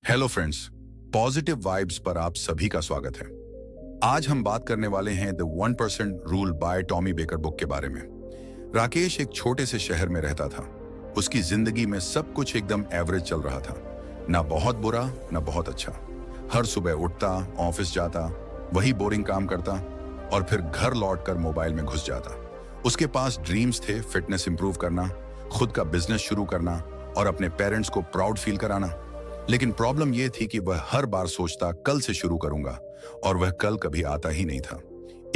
Hello friends, positive vibes पर आप सभी का स्वागत है। आज हम बात करने वाले हैं the 1% rule by Tommy baker book के बारे में। राकेश एक छोटे से शहर में रहता था। उसकी जिंदगी में सब कुछ एकदम एवरेज चल रहा था, ना बहुत बुरा ना बहुत अच्छा। हर सुबह उठता, ऑफिस जाता, वही बोरिंग काम करता और फिर घर लौटकर मोबाइल में घुस जाता। उसके पास ड्रीम्स थे, फिटनेस इंप्रूव करना, खुद का बिजनेस शुरू करना और अपने पेरेंट्स को प्राउड फील कराना। लेकिन प्रॉब्लम यह थी कि वह हर बार सोचता कल से शुरू करूंगा और वह कल कभी आता ही नहीं था।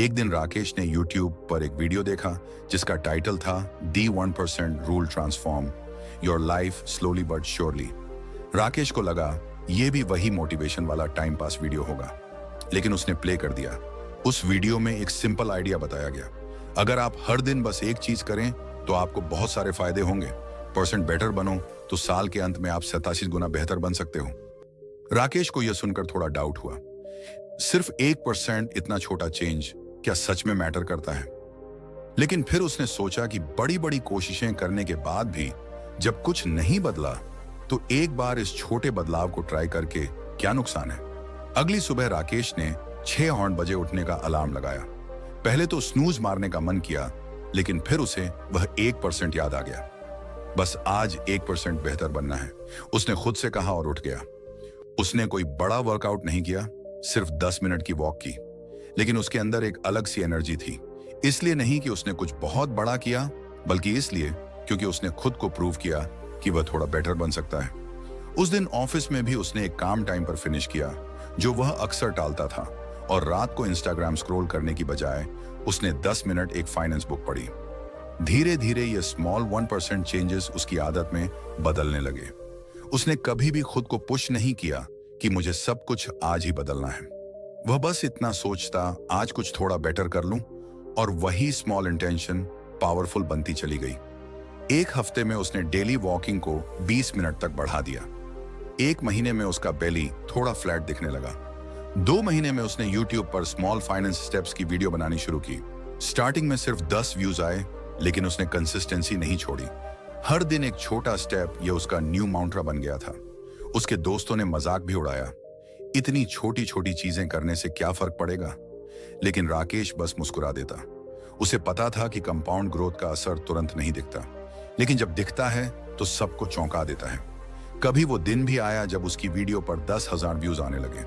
एक दिन राकेश ने YouTube पर एक वीडियो देखा जिसका टाइटल था दी 1% rule transform your life slowly but surely. Rakesh को लगा यह भी वही मोटिवेशन वाला टाइम पास वीडियो होगा, लेकिन उसने प्ले कर दिया। उस वीडियो में एक सिंपल आइडिया बताया गया, अगर आप हर दिन बस एक चीज करें तो आपको बहुत सारे फायदे होंगे। परसेंट बेटर बनो तो साल के अंत में आप 87 गुना बेहतर बन सकते हो। राकेश को यह सुनकर थोड़ा डाउट हुआ, सिर्फ 1% इतना छोटा चेंज क्या सच में मैटर करता है? लेकिन फिर उसने सोचा कि बड़ी बड़ी कोशिशें करने के बाद भी जब कुछ नहीं बदला तो एक बार इस छोटे बदलाव को ट्राई करके क्या नुकसान है। अगली सुबह राकेश ने 6 बजे उठने का अलार्म लगाया। पहले तो स्नूज मारने का मन किया, लेकिन फिर उसे वह 1% याद आ गया। बस आज 1% बेहतर बनना है, उसने खुद से कहा और उठ गया। उसने कोई बड़ा वर्कआउट नहीं किया, सिर्फ 10 मिनट की वॉक की, लेकिन उसके अंदर एक अलग सी एनर्जी थी। इसलिए नहीं कि उसने कुछ बहुत बड़ा किया, बल्कि इसलिए क्योंकि उसने खुद को प्रूव किया कि वह थोड़ा बेटर बन सकता है। उस दिन ऑफिस में भी उसने एक काम टाइम पर फिनिश किया, जो वह अक्सर टालता था, और रात को इंस्टाग्राम स्क्रॉल करने की बजाय उसने 10 मिनट एक फाइनेंस बुक पढ़ी। धीरे धीरे ये स्मॉल 1% चेंजेस उसकी आदत में बदलने लगे। उसने कभी भी खुद को पुश नहीं किया कि मुझे सब कुछ आज ही बदलना है। वह बस इतना सोचता, आज कुछ थोड़ा बेटर कर लूं, और वही स्मॉल इंटेंशन पावरफुल बनती चली गई। एक हफ्ते में उसने डेली वॉकिंग को 20 मिनट तक बढ़ा दिया। 1 महीने में उसका बेली थोड़ा फ्लैट दिखने लगा। 2 महीने में उसने YouTube पर स्मॉल फाइनेंस स्टेप्स की वीडियो बनानी शुरू की। स्टार्टिंग में सिर्फ 10 व्यूज आए, लेकिन उसने कंसिस्टेंसी नहीं छोड़ी। हर दिन एक छोटा स्टेप, यह उसका न्यू मंत्र बन गया था। उसके दोस्तों ने मजाक भी उड़ाया, इतनी छोटी छोटी चीजें करने से क्या फर्क पड़ेगा? लेकिन राकेश बस मुस्कुरा देता। उसे पता था कि कंपाउंड ग्रोथ का असर तुरंत नहीं दिखता, लेकिन जब दिखता है तो सबको चौंका देता है। कभी वो दिन भी आया जब उसकी वीडियो पर 10,000 व्यूज आने लगे।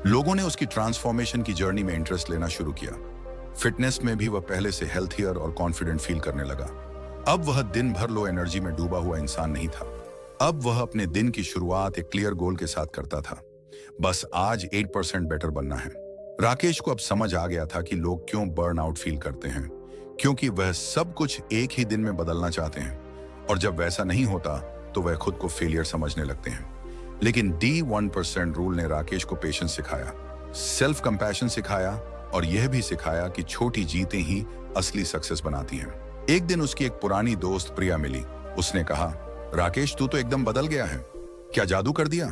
लोगों ने उसकी ट्रांसफॉर्मेशन की जर्नी में इंटरेस्ट लेना शुरू किया। फिटनेस में भी वह पहले से हेल्थियर और कॉन्फिडेंट फील करने लगा। अब वह दिन भर लो एनर्जी में डूबा हुआ इंसान नहीं था। अब वह अपने दिन की शुरुआत एक क्लियर गोल के साथ करता था, बस आज 8% बेटर बनना है। राकेश को अब समझ आ गया था कि लोग क्यों बर्न आउट फील करते हैं, क्योंकि वह सब कुछ एक ही दिन में बदलना चाहते हैं, और जब वैसा नहीं होता तो वह खुद को फेलियर समझने लगते हैं। लेकिन डी 1% रूल ने राकेश को पेशेंस सिखाया, सेल्फ कंपैशन सिखाया, और यह भी सिखाया कि छोटी जीतें ही असली सक्सेस बनाती हैं। एक दिन उसकी एक पुरानी दोस्त प्रिया मिली। उसने कहा, राकेश तू तो एकदम बदल गया है, क्या जादू कर दिया?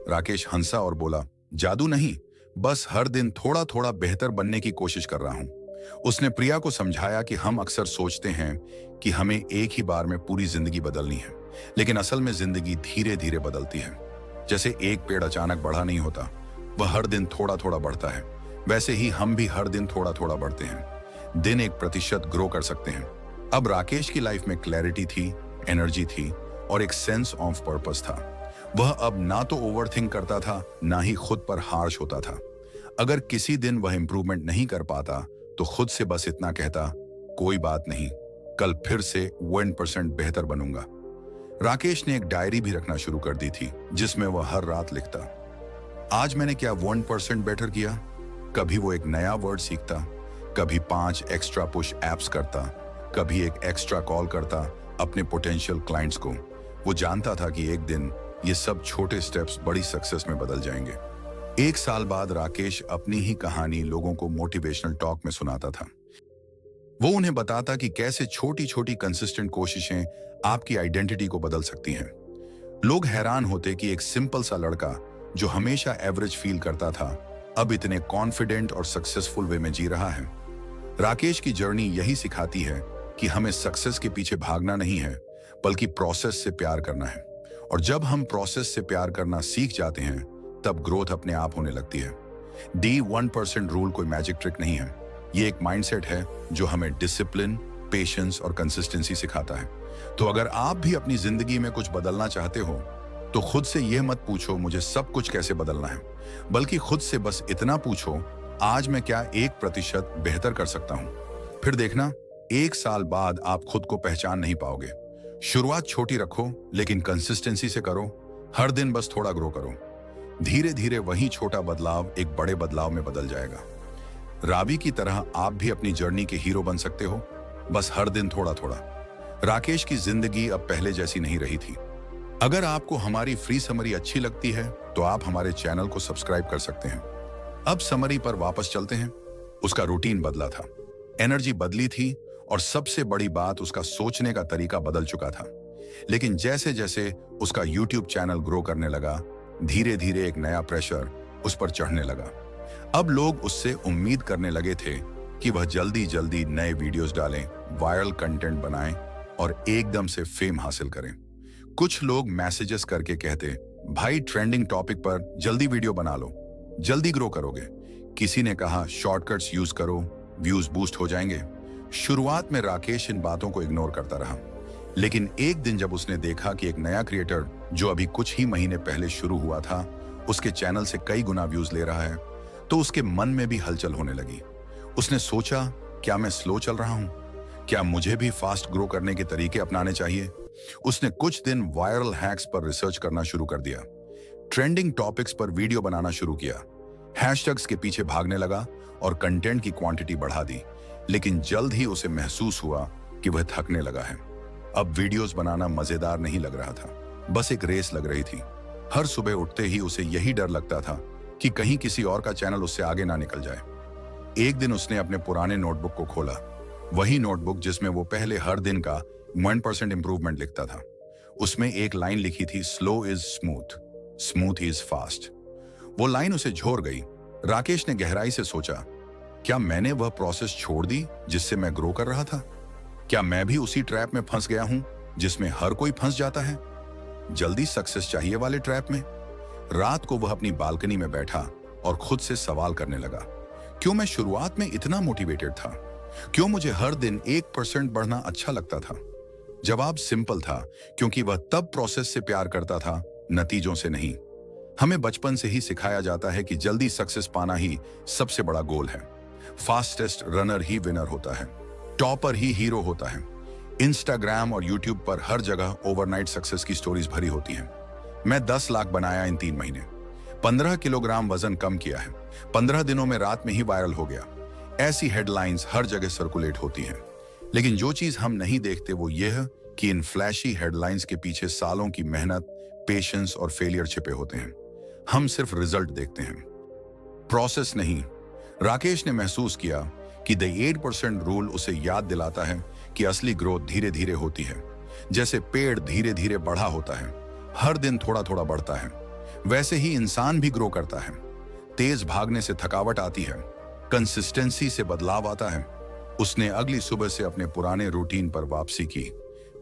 राकेश हंसा और बोला, जादू नहीं, बस हर दिन थोड़ा थोड़ा बेहतर बनने की कोशिश कर रहा हूं। उसने प्रिया को समझाया कि हम अक्सर सोचते हैं कि हमें एक ही बार में पूरी जिंदगी बदलनी है, लेकिन असल में जिंदगी धीरे धीरे बदलती है। जैसे एक पेड़ अचानक बढ़ा नहीं होता, वह हर दिन थोड़ा थोड़ा बढ़ता है, वैसे ही हम भी हर दिन थोड़ा थोड़ा बढ़ते हैं। दिन 1% ग्रो कर सकते हैं। अब राकेश की लाइफ में क्लैरिटी थी, एनर्जी थी, और एक सेंस ऑफ पर्पस था। वह अब ना तो ओवरथिंक करता था, ना ही खुद पर हार्श होता था। अगर किसी दिन वह इंप्रूवमेंट नहीं कर पाता तो खुद से बस इतना कहता, कोई बात नहीं, कल फिर से 1% बेहतर बनूंगा। राकेश ने एक डायरी भी रखना शुरू कर दी थी, जिसमें वह हर रात लिखता, आज मैंने क्या 1% बेटर किया। कभी वो एक नया वर्ड सीखता, कभी 5 एक्स्ट्रा पुश एप्स करता, कभी एक एक्स्ट्रा कॉल करता अपने पोटेंशियल क्लाइंट्स को। वो जानता था कि एक दिन ये सब छोटे स्टेप्स बड़ी सक्सेस में बदल जाएंगे। 1 साल बाद राकेश अपनी ही कहानी लोगों को मोटिवेशनल टॉक में सुनाता था। वो उन्हें बताता कि कैसे छोटी छोटी कंसिस्टेंट कोशिशें आपकी आइडेंटिटी को बदल सकती हैं। लोग हैरान होते कि एक सिंपल सा लड़का जो हमेशा एवरेज फील करता था, अब इतने कॉन्फिडेंट और सक्सेसफुल वे में जी रहा है। राकेश की जर्नी यही सिखाती है कि हमें सक्सेस के पीछे भागना नहीं है, बल्कि प्रोसेस से प्यार करना है। और जब हम प्रोसेस से प्यार करना सीख जाते हैं तब ग्रोथ अपने आप होने लगती है। डी 1% रूल कोई मैजिक ट्रिक नहीं है। ये एक माइंडसेट है जो हमें डिसिप्लिन, पेशेंस और कंसिस्टेंसी सिखाता है। तो अगर आप भी अपनी जिंदगी में कुछ बदलना चाहते हो तो खुद से यह मत पूछो मुझे सब कुछ कैसे बदलना है, बल्कि खुद से बस इतना पूछो आज मैं क्या 1% बेहतर कर सकता हूं। फिर देखना 1 साल बाद आप खुद को पहचान नहीं पाओगे। शुरुआत छोटी रखो लेकिन कंसिस्टेंसी से करो। हर दिन बस थोड़ा ग्रो करो। धीरे धीरे वही छोटा बदलाव एक बड़े बदलाव में बदल जाएगा। रावी की तरह आप भी अपनी जर्नी के हीरो बन सकते हो, बस हर दिन थोड़ा थोड़ा। राकेश की जिंदगी अब पहले जैसी नहीं रही थी। अगर आपको हमारी फ्री समरी अच्छी लगती है तो आप हमारे चैनल को सब्सक्राइब कर सकते हैं। अब समरी पर वापस चलते हैं। उसका रूटीन बदला था, एनर्जी बदली थी और सबसे बड़ी बात उसका सोचने का तरीका बदल चुका था। लेकिन जैसे जैसे उसका यूट्यूब चैनल ग्रो करने लगा, धीरे धीरे एक नया प्रेशर उस पर चढ़ने लगा। अब लोग उससे उम्मीद करने लगे थे कि वह जल्दी जल्दी नए वीडियोस डालें, वायरल कंटेंट बनाएं और एकदम से फेम हासिल करें। कुछ लोग मैसेजेस करके कहते, भाई ट्रेंडिंग टॉपिक पर जल्दी वीडियो बना लो, जल्दी ग्रो करोगे। किसी ने कहा शॉर्टकट्स यूज करो, व्यूज बूस्ट हो जाएंगे। शुरुआत में राकेश इन बातों को इग्नोर करता रहा, लेकिन एक दिन जब उसने देखा कि एक नया क्रिएटर जो अभी कुछ ही महीने पहले शुरू हुआ था उसके चैनल से कई गुना व्यूज ले रहा है, तो उसके मन में भी हलचल होने लगी। उसने सोचा, क्या मैं स्लो चल रहा हूं? क्या मुझे भी फास्ट ग्रो करने के तरीके अपनाने चाहिए? उसने कुछ दिन वायरल हैक्स पर रिसर्च करना शुरू कर दिया, ट्रेंडिंग टॉपिक्स पर वीडियो बनाना शुरू किया, हैशटैग्स के पीछे भागने लगा और कंटेंट की क्वांटिटी बढ़ा दी। लेकिन जल्द ही उसे महसूस हुआ कि वह थकने लगा है। अब वीडियोस बनाना मजेदार नहीं लग रहा था, बस एक रेस लग रही थी। हर सुबह उठते ही उसे यही डर लगता था कि कहीं किसी और का चैनल उससे आगे ना निकल जाए। एक दिन उसने अपने पुराने नोटबुक को खोला, वही नोटबुक जिसमें वो पहले हर दिन का 1% इंप्रूवमेंट लिखता था। उसमें एक लाइन लिखी थी, slow is smooth, smooth is fast. वो लाइन उसे झोर गई। राकेश ने गहराई से सोचा, क्या मैंने वह प्रोसेस छोड़ दी जिससे मैं ग्रो कर रहा था? क्या मैं भी उसी ट्रैप में फंस गया हूं जिसमें हर कोई फंस जाता है, जल्दी सक्सेस चाहिए वाले ट्रैप में? रात को वह अपनी बालकनी में बैठा और खुद से सवाल करने लगा, क्यों मैं शुरुआत में इतना मोटिवेटेड था? क्यों मुझे हर दिन 1% बढ़ना अच्छा लगता था? जवाब सिंपल था, क्योंकि वह तब प्रोसेस से प्यार करता था, नतीजों से नहीं। हमें बचपन से ही सिखाया जाता है कि जल्दी सक्सेस पाना ही सबसे बड़ा गोल है। फास्टेस्ट रनर ही विनर होता है, टॉपर ही हीरो होता है। इंस्टाग्राम और यूट्यूब पर हर जगह ओवरनाइट सक्सेस की स्टोरीज भरी होती हैं। मैं 10 लाख बनाया इन 3 महीने, 15 किलोग्राम वजन कम किया है, 15 दिनों में रात में ही वायरल हो गया। ऐसी हेडलाइंस हर जगह सर्कुलेट होती हैं। लेकिन जो चीज हम नहीं देखते वो यह कि इन फ्लैशी हेडलाइंस के पीछे सालों की मेहनत, पेशेंस और फेलियर छिपे होते हैं। हम सिर्फ रिजल्ट देखते हैं, प्रोसेस नहीं। राकेश ने महसूस किया कि द 8% रूल उसे याद दिलाता है कि असली ग्रोथ धीरे धीरे होती है। जैसे पेड़ धीरे धीरे बढ़ा होता है, हर दिन थोड़ा थोड़ा बढ़ता है, वैसे ही इंसान भी ग्रो करता है। तेज भागने से थकावट आती है, कंसिस्टेंसी से बदलाव आता है। उसने अगली सुबह से अपने पुराने रूटीन पर वापसी की।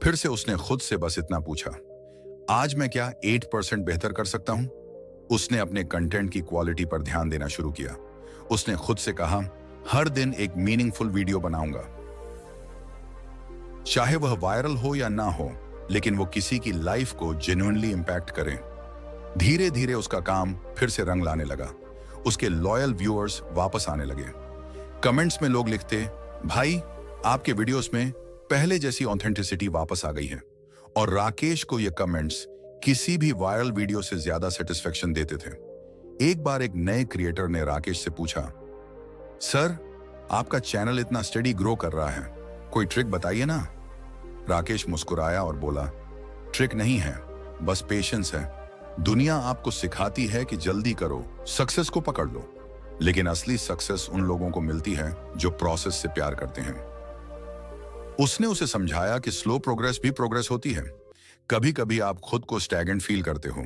फिर से उसने खुद से बस इतना पूछा, आज मैं क्या 8% बेहतर कर सकता हूं? उसने अपने कंटेंट की क्वालिटी पर ध्यान देना शुरू किया। उसने खुद से कहा, हर दिन एक मीनिंगफुल वीडियो बनाऊंगा, चाहे वह वायरल हो या ना हो, लेकिन वो किसी की लाइफ को जेन्युइनली इंपैक्ट करे। धीरे धीरे उसका काम फिर से रंग लाने लगा। उसके लॉयल व्यूअर्स वापस आने लगे। कमेंट्स में लोग लिखते, भाई आपके वीडियोस में पहले जैसी ऑथेंटिसिटी वापस आ गई है। और राकेश को ये कमेंट्स किसी भी वायरल वीडियो से ज्यादा सेटिस्फेक्शन देते थे। एक बार एक नए क्रिएटर ने राकेश से पूछा, सर आपका चैनल इतना स्टेडी ग्रो कर रहा है, कोई ट्रिक बताइए ना। राकेश मुस्कुराया और बोला, ट्रिक नहीं है, बस पेशेंस है। दुनिया आपको सिखाती है कि जल्दी करो, सक्सेस को पकड़ लो, लेकिन असली सक्सेस उन लोगों को मिलती है जो प्रोसेस से प्यार करते हैं। उसने उसे समझाया कि स्लो प्रोग्रेस भी प्रोग्रेस होती है। कभी कभी आप खुद को स्टैगनेंट फील करते हो,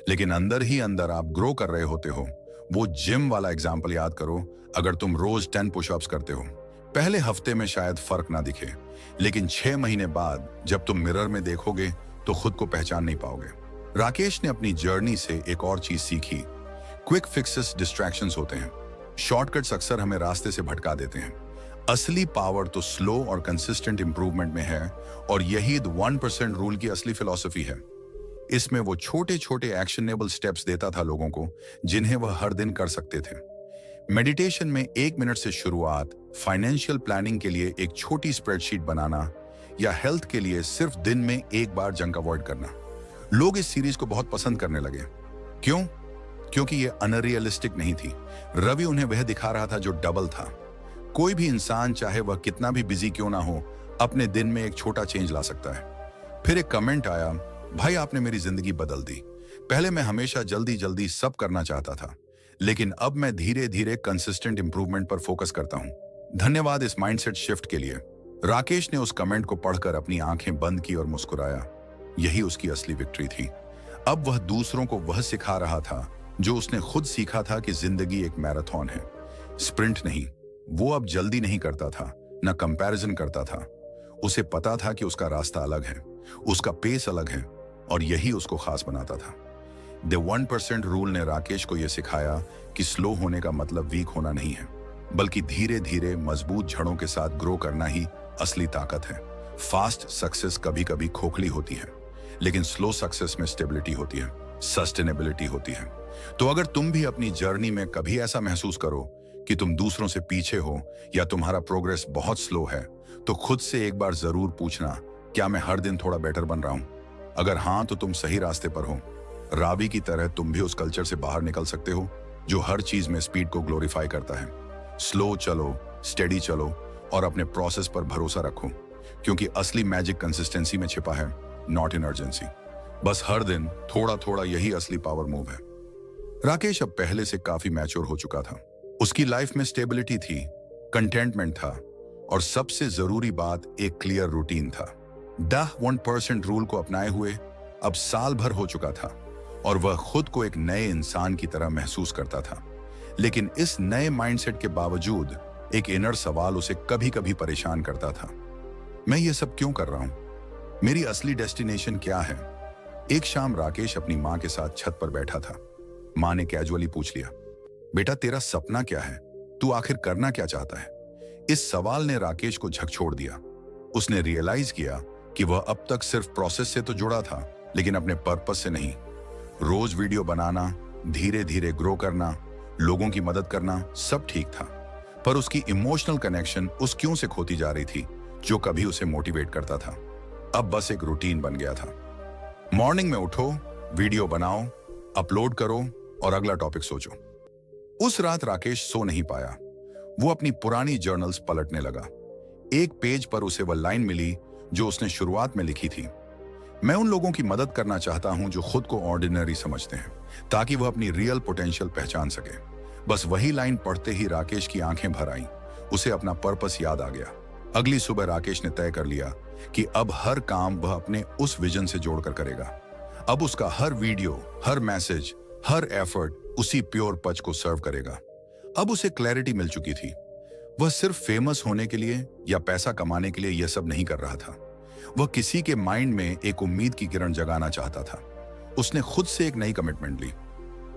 लेकिन अंदर ही अंदर आप ग्रो कर रहे होते हो। वो जिम वाला एग्जाम्पल याद करो। अगर तुम रोज 10 पुशअप्स करते हो, पहले हफ्ते में शायद फर्क ना दिखे, लेकिन 6 महीने बाद जब तुम मिरर में देखोगे तो खुद को पहचान नहीं पाओगे। राकेश ने अपनी जर्नी से एक और चीज सीखी। क्विक फिक्सेस डिस्ट्रैक्शंस होते हैं। शॉर्टकट्स अक्सर हमें रास्ते से भटका देते हैं। असली पावर तो स्लो और कंसिस्टेंट इंप्रूवमेंट में है, और यही द 1% रूल की असली फिलॉसफी है। इसमें वो छोटे छोटे एक्शनेबल स्टेप्स देता था लोगों को, जिन्हें वह हर दिन कर सकते थे। मेडिटेशन में 1 मिनट से शुरुआत, फाइनेंशियल प्लानिंग के लिए एक छोटी स्प्रेडशीट बनाना, या हेल्थ के लिए सिर्फ दिन में एक बार जंक अवॉइड करना। लोग इस सीरीज को बहुत पसंद करने लगे। क्यों? क्योंकि ये अनरियलिस्टिक नहीं थी। रवि उन्हें वह दिखा रहा था जो डबल था। कोई भी इंसान, चाहे वह कितना भी बिजी क्यों ना हो, अपने दिन में एक छोटा चेंज ला सकता है। फिर एक कमेंट आया, भाई आपने मेरी जिंदगी बदल दी। पहले मैं हमेशा जल्दी जल्दी सब करना चाहता था, लेकिन अब मैं धीरे धीरे कंसिस्टेंट इंप्रूवमेंट पर फोकस करता हूं। धन्यवाद इस माइंडसेट शिफ्ट के लिए। राकेश ने उस कमेंट को पढ़कर अपनी आंखें बंद की और मुस्कुराया। यही उसकी असली विक्ट्री थी। अब वह दूसरों को वह सिखा रहा था जो उसने खुद सीखा था कि जिंदगी एक मैराथन है, स्प्रिंट नहीं। वो अब जल्दी नहीं करता था, न कंपैरिजन करता था। उसे पता था कि उसका रास्ता अलग है, उसका पेस अलग है, और यही उसको खास बनाता था। द 1% रूल ने राकेश को यह सिखाया कि स्लो होने का मतलब वीक होना नहीं है, बल्कि धीरे धीरे मजबूत जड़ों के साथ ग्रो करना ही असली ताकत है। फास्ट सक्सेस कभी कभी खोखली होती है, लेकिन स्लो सक्सेस में स्टेबिलिटी होती है, सस्टेनेबिलिटी होती है। तो अगर तुम भी अपनी जर्नी में कभी ऐसा महसूस करो कि तुम दूसरों से पीछे हो या तुम्हारा प्रोग्रेस बहुत स्लो है, तो खुद से एक बार जरूर पूछना, क्या मैं हर दिन थोड़ा बेटर बन रहा हूं? अगर हाँ, तो तुम सही रास्ते पर हो। रावी की तरह तुम भी उस कल्चर से बाहर निकल सकते हो जो हर चीज में स्पीड को ग्लोरीफाई करता है। स्लो चलो, स्टेडी चलो, और अपने प्रोसेस पर भरोसा रखो, क्योंकि असली मैजिक कंसिस्टेंसी में छिपा है, नॉट इन अर्जेंसी। बस हर दिन थोड़ा थोड़ा, यही असली पावर मूव है। राकेश अब पहले से काफी मैच्योर हो चुका था। उसकी लाइफ में स्टेबिलिटी थी, कंटेंटमेंट था, और सबसे जरूरी बात, एक क्लियर रूटीन था। द 1% रूल को अपनाए हुए अब साल भर हो चुका था, और वह खुद को एक नए इंसान की तरह महसूस करता था। लेकिन इस नए माइंडसेट के बावजूद एक इनर सवाल उसे कभी कभी परेशान करता था। मैं ये सब क्यों कर रहा हूं? मेरी असली डेस्टिनेशन क्या है? एक शाम राकेश अपनी मां के साथ छत पर बैठा था। मां ने कैजुअली पूछ लिया, बेटा तेरा सपना क्या है? तू आखिर करना क्या चाहता है? इस सवाल ने राकेश को झकझोर दिया। उसने रियलाइज किया कि वह अब तक सिर्फ प्रोसेस से तो जुड़ा था, लेकिन अपने पर्पस से नहीं। रोज वीडियो बनाना, धीरे धीरे ग्रो करना, लोगों की मदद करना, सब ठीक था, पर उसकी इमोशनल कनेक्शन उस क्यों से खोती जा रही थी जो कभी उसे मोटिवेट करता था। अब बस एक रूटीन बन गया था। मॉर्निंग में उठो, वीडियो बनाओ, अपलोड करो और अगला टॉपिक सोचो। उस रात राकेश सो नहीं पाया। वो अपनी पुरानी जर्नल्स पलटने लगा। एक पेज पर उसे वह लाइन मिली जो उसने शुरुआत में लिखी थी, मैं उन लोगों की मदद करना चाहता हूं जो खुद को ऑर्डिनरी समझते हैं, ताकि वह अपनी रियल पोटेंशियल पहचान सके। बस वही लाइन पढ़ते ही राकेश की आंखें भर आईं। उसे अपना पर्पस याद आ गया। अगली सुबह राकेश ने तय कर लिया कि अब हर काम वह अपने उस विजन से जोड़कर करेगा। अब उसका हर वीडियो, हर मैसेज, हर एफर्ट उसी प्योर पच को सर्व करेगा। अब उसे क्लैरिटी मिल चुकी थी। वह सिर्फ फेमस होने के लिए या पैसा कमाने के लिए यह सब नहीं कर रहा था। वह किसी के माइंड में एक उम्मीद की किरण जगाना चाहता था। उसने खुद से एक नई कमिटमेंट ली,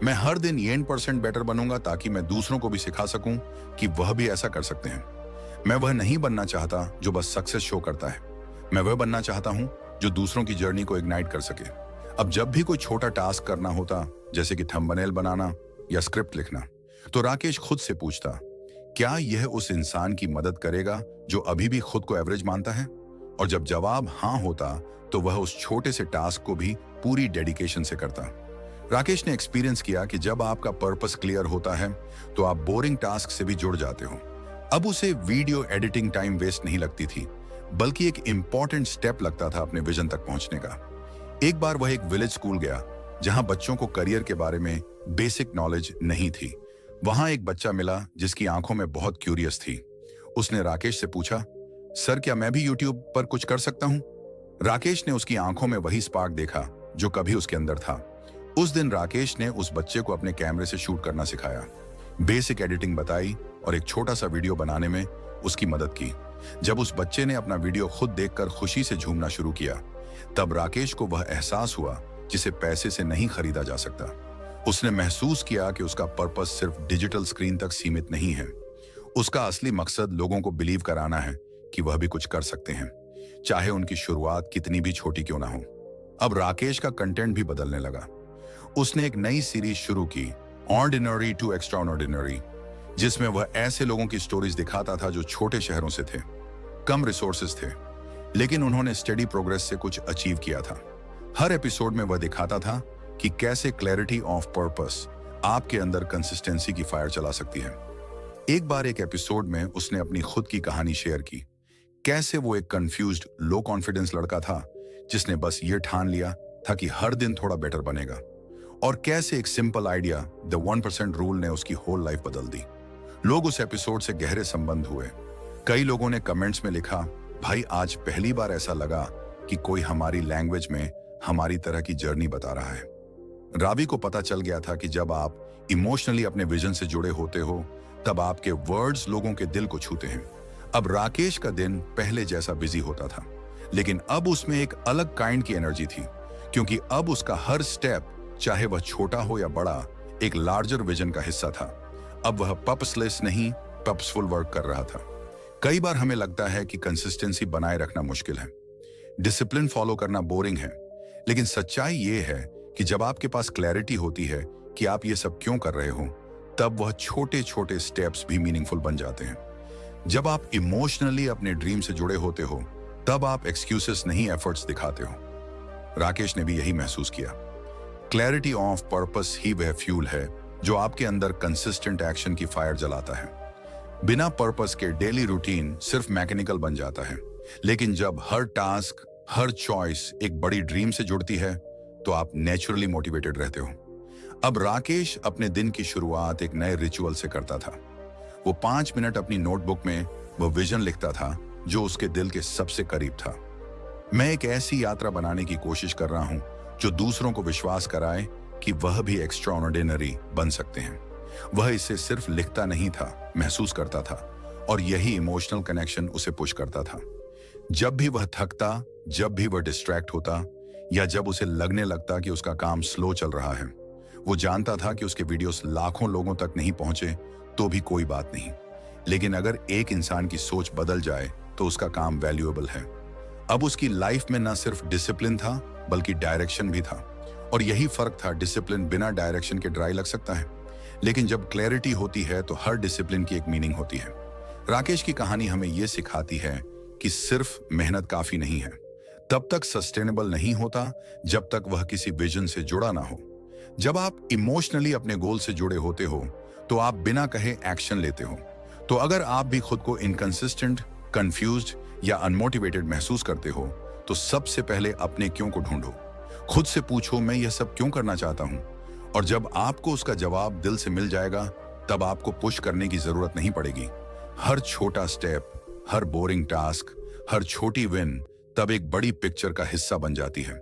मैं हर दिन 1% बेटर बनूंगा ताकि मैं दूसरों को भी सिखा सकूं कि वह भी ऐसा कर सकते हैं। मैं वह नहीं बनना चाहता जो बस सक्सेस शो करता है। मैं वह बनना चाहता हूं जो दूसरों की जर्नी को इग्नाइट कर सके। अब जब भी कोई छोटा टास्क करना होता, जैसे कि थंबनेल बनाना या स्क्रिप्ट लिखना, तो राकेश खुद से पूछता, क्या यह उस इंसान की मदद करेगा जो अभी भी खुद को एवरेज मानता है? और जब जवाब हाँ होता, तो वह उस छोटे से टास्क को भी पूरी डेडिकेशन से करता। राकेश ने एक्सपीरियंस किया कि जब आपका पर्पस क्लियर होता है, तो आप बोरिंग टास्क से भी जुड़ जाते हो। अब उसे वीडियो एडिटिंग टाइम वेस्ट नहीं लगती थी, बल्कि एक इंपॉर्टेंट स्टेप लगता था अपने विजन तक पहुंचने का। एक बार वह एक विलेज स्कूल गया, जहां बच्चों को करियर के बारे में बेसिक नॉलेज नहीं थी। वहां एक बच्चा मिला जिसकी आंखों में बहुत क्यूरियस थी। उसने राकेश से पूछा, सर क्या मैं भी यूट्यूब पर कुछ कर सकता हूं? राकेश ने उसकी आंखों में वही स्पार्क देखा जो कभी उसके अंदर था। उस दिन राकेश ने उस बच्चे को अपने कैमरे से शूट करना सिखाया, बेसिक एडिटिंग बताई और एक छोटा सा वीडियो बनाने में उसकी मदद की। जब उस बच्चे ने अपना वीडियो खुद देखकर खुशी से झूमना शुरू किया, तब राकेश को वह एहसास हुआ जिसे पैसे से नहीं खरीदा जा सकता। उसने महसूस किया कि उसका पर्पस सिर्फ डिजिटल स्क्रीन तक सीमित नहीं है। उसका असली मकसद लोगों को बिलीव कराना है कि वह भी कुछ कर सकते हैं, चाहे उनकी शुरुआत कितनी भी छोटी क्यों ना हो। अब राकेश का कंटेंट भी बदलने लगा। उसने एक नई सीरीज शुरू की, ऑर्डिनरी टू एक्स्ट्राऑर्डिनरी, जिसमें वह ऐसे लोगों की स्टोरीज दिखाता था जो छोटे शहरों से थे, कम रिसोर्सेज थे, लेकिन उन्होंने स्टडी प्रोग्रेस से कुछ अचीव किया था। हर एपिसोड में वह दिखाता था कि कैसे क्लैरिटी ऑफ पर्पस आपके अंदर कंसिस्टेंसी की फायर चला सकती है। एक बार एक एपिसोड में उसने अपनी खुद की कहानी शेयर की, कैसे वो एक कंफ्यूज्ड, लो कॉन्फिडेंस लड़का था जिसने बस ये ठान लिया था कि हर दिन थोड़ा बेटर बनेगा, और कैसे एक सिंपल आइडिया, द 1% रूल, ने उसकी होल लाइफ बदल दी। लोग उस एपिसोड से गहरे संबंध हुए। कई लोगों ने कमेंट्स में लिखा, भाई आज पहली बार ऐसा लगा कि कोई हमारी लैंग्वेज में हमारी तरह की जर्नी बता रहा है। रावी को पता चल गया था कि जब आप इमोशनली अपने विजन से जुड़े होते हो, तब आपके वर्ड्स लोगों के दिल को छूते हैं। अब राकेश का दिन पहले जैसा बिजी होता था, लेकिन अब उसमें एक अलग काइंड की एनर्जी थी, क्योंकि अब उसका हर स्टेप, चाहे वह छोटा हो या बड़ा, एक लार्जर विजन का हिस्सा था। अब वह पर्पसलेस नहीं, पर्पसफुल वर्क कर रहा था। कई बार हमें लगता है कि कंसिस्टेंसी बनाए रखना मुश्किल है, डिसिप्लिन फॉलो करना बोरिंग है, लेकिन सच्चाई यह है कि जब आपके पास क्लैरिटी होती है कि आप ये सब क्यों कर रहे हो, तब वह छोटे छोटे स्टेप्स भी मीनिंगफुल बन जाते हैं। जब आप इमोशनली अपने ड्रीम से जुड़े होते हो, तब आप एक्सक्यूजेस नहीं, एफर्ट्स दिखाते हो। राकेश ने भी यही महसूस किया। क्लैरिटी ऑफ पर्पस ही वह फ्यूल है जो आपके अंदर कंसिस्टेंट एक्शन की फायर जलाता है। बिना पर्पस के डेली रूटीन सिर्फ मैकेनिकल बन जाता है, लेकिन जब हर टास्क, हर चॉइस एक बड़ी ड्रीम से जुड़ती है, तो आप नेचुरली मोटिवेटेड रहते हो। अब राकेश अपने दिन की शुरुआत एक नए रिचुअल से करता था। वो 5 मिनट अपनी नोटबुक में वो विजन लिखता था जो उसके दिल के सबसे करीब था। मैं एक ऐसी यात्रा बनाने की कोशिश कर रहा हूं जो दूसरों को विश्वास कराए कि वह भी एक्स्ट्राऑर्डिनरी बन सकते हैं। वह इसे सिर्फ लिखता नहीं था, महसूस करता था, और यही इमोशनल कनेक्शन उसे पुश करता था। जब भी वह थकता, जब भी वह डिस्ट्रैक्ट होता, या जब उसे लगने लगता कि उसका काम स्लो चल रहा है, वो जानता था कि उसके वीडियोस लाखों लोगों तक नहीं पहुंचे तो भी कोई बात नहीं, लेकिन अगर एक इंसान की सोच बदल जाए तो उसका काम वैल्यूएबल है। अब उसकी लाइफ में न सिर्फ डिसिप्लिन था, बल्कि डायरेक्शन भी था। और यही फर्क था, डिसिप्लिन बिना डायरेक्शन के ड्राई लग सकता है, लेकिन जब क्लैरिटी होती है तो हर डिसिप्लिन की एक मीनिंग होती है। राकेश की कहानी हमें यह सिखाती है कि सिर्फ मेहनत काफी नहीं है, तब तक सस्टेनेबल नहीं होता जब तक वह किसी विजन से जुड़ा ना हो। जब आप इमोशनली अपने गोल से जुड़े होते हो, तो आप बिना कहे एक्शन लेते हो। तो अगर आप भी खुद को इनकंसिस्टेंट, कंफ्यूज्ड या अनमोटिवेटेड महसूस करते हो, तो सबसे पहले अपने क्यों को ढूंढो। खुद से पूछो, मैं यह सब क्यों करना चाहता हूं? और जब आपको उसका जवाब दिल से मिल जाएगा, तब आपको पुश करने की जरूरत नहीं पड़ेगी। हर छोटा स्टेप, हर बोरिंग टास्क, हर छोटी विन तब एक बड़ी पिक्चर का हिस्सा बन जाती है,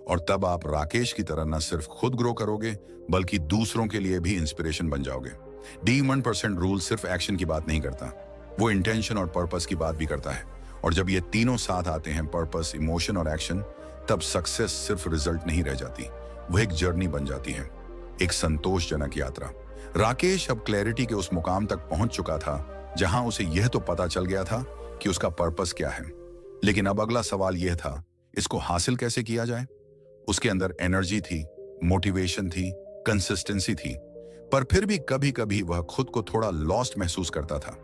और तब आप राकेश की तरह न सिर्फ खुद ग्रो करोगे, बल्कि दूसरों के लिए भी इंस्पिरेशन बन जाओगे। डी 1% रूल सिर्फ एक्शन की बात नहीं करता, वो इंटेंशन और पर्पस की बात भी करता है। और जब ये तीनों साथ आते हैं, पर्पस, इमोशन और एक्शन, तब सक्सेस सिर्फ रिजल्ट नहीं रह जाती, वह एक जर्नी बन जाती है, एक संतोषजनक यात्रा। राकेश अब क्लैरिटी के उस मुकाम तक पहुंच चुका था जहां उसे यह तो पता चल गया था कि उसका पर्पस क्या है, लेकिन अब अगला सवाल यह था, इसको हासिल कैसे किया जाए। उसके अंदर एनर्जी थी, मोटिवेशन थी, कंसिस्टेंसी थी, पर फिर भी कभी कभी वह खुद को थोड़ा लॉस्ट महसूस करता था।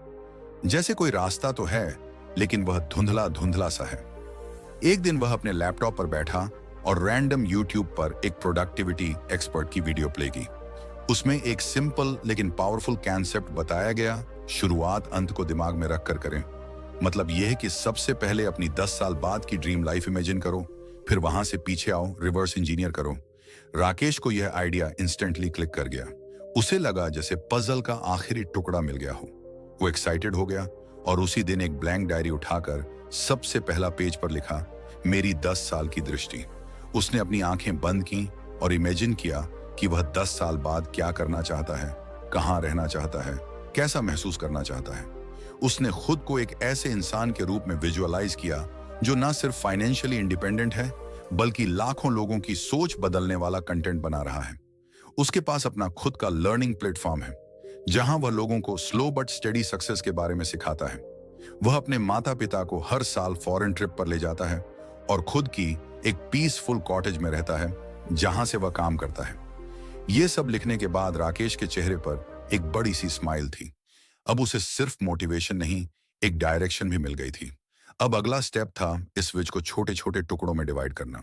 जैसे कोई रास्ता तो है, लेकिन वह धुंधला धुंधला सा है। एक दिन वह अपने लैपटॉप पर बैठा और रैंडम यूट्यूब पर एक प्रोडक्टिविटी एक्सपर्ट की वीडियो प्ले की। उसमें एक सिंपल लेकिन पावरफुल कॉन्सेप्ट बताया गया, शुरुआत अंत को दिमाग में रख कर करें। मतलब यह कि सबसे पहले अपनी 10 साल बाद की ड्रीम लाइफ इमेजिन करो, फिर वहां से पीछे आओ, रिवर्स इंजीनियर करो। राकेश को यह आइडिया इंस्टेंटली क्लिक कर गया। उसे लगा जैसे पजल का आखिरी टुकड़ा मिल गया हो। वो एक्साइटेड हो गया और उसी दिन एक ब्लैंक डायरी उठाकर सबसे पहला पेज पर लिखा, मेरी 10 साल की दृष्टि। उसने अपनी आंखें बंद की और इमेजिन किया कि वह 10 साल बाद क्या करना चाहता है, कहां रहना चाहता है, कैसा महसूस करना चाहता है। उसने खुद को एक ऐसे इंसान के रूप में विजुअलाइज किया जो न सिर्फ फाइनेंशियली इंडिपेंडेंट है, बल्कि लाखों लोगों की सोच बदलने वाला कंटेंट बना रहा है। उसके पास अपना खुद का लर्निंग प्लेटफॉर्म है, जहां वह लोगों को स्लो बट स्टेडी सक्सेस के बारे में सिखाता है। वह अपने माता पिता को हर साल फॉरेन ट्रिप पर ले जाता है और खुद की एक पीसफुल कॉटेज में रहता है, जहां से वह काम करता है। ये सब लिखने के बाद राकेश के चेहरे पर एक बड़ी सी स्माइल थी। अब उसे सिर्फ मोटिवेशन नहीं, एक डायरेक्शन भी मिल गई थी। अब अगला स्टेप था इस विज को छोटे छोटे टुकड़ों में डिवाइड करना।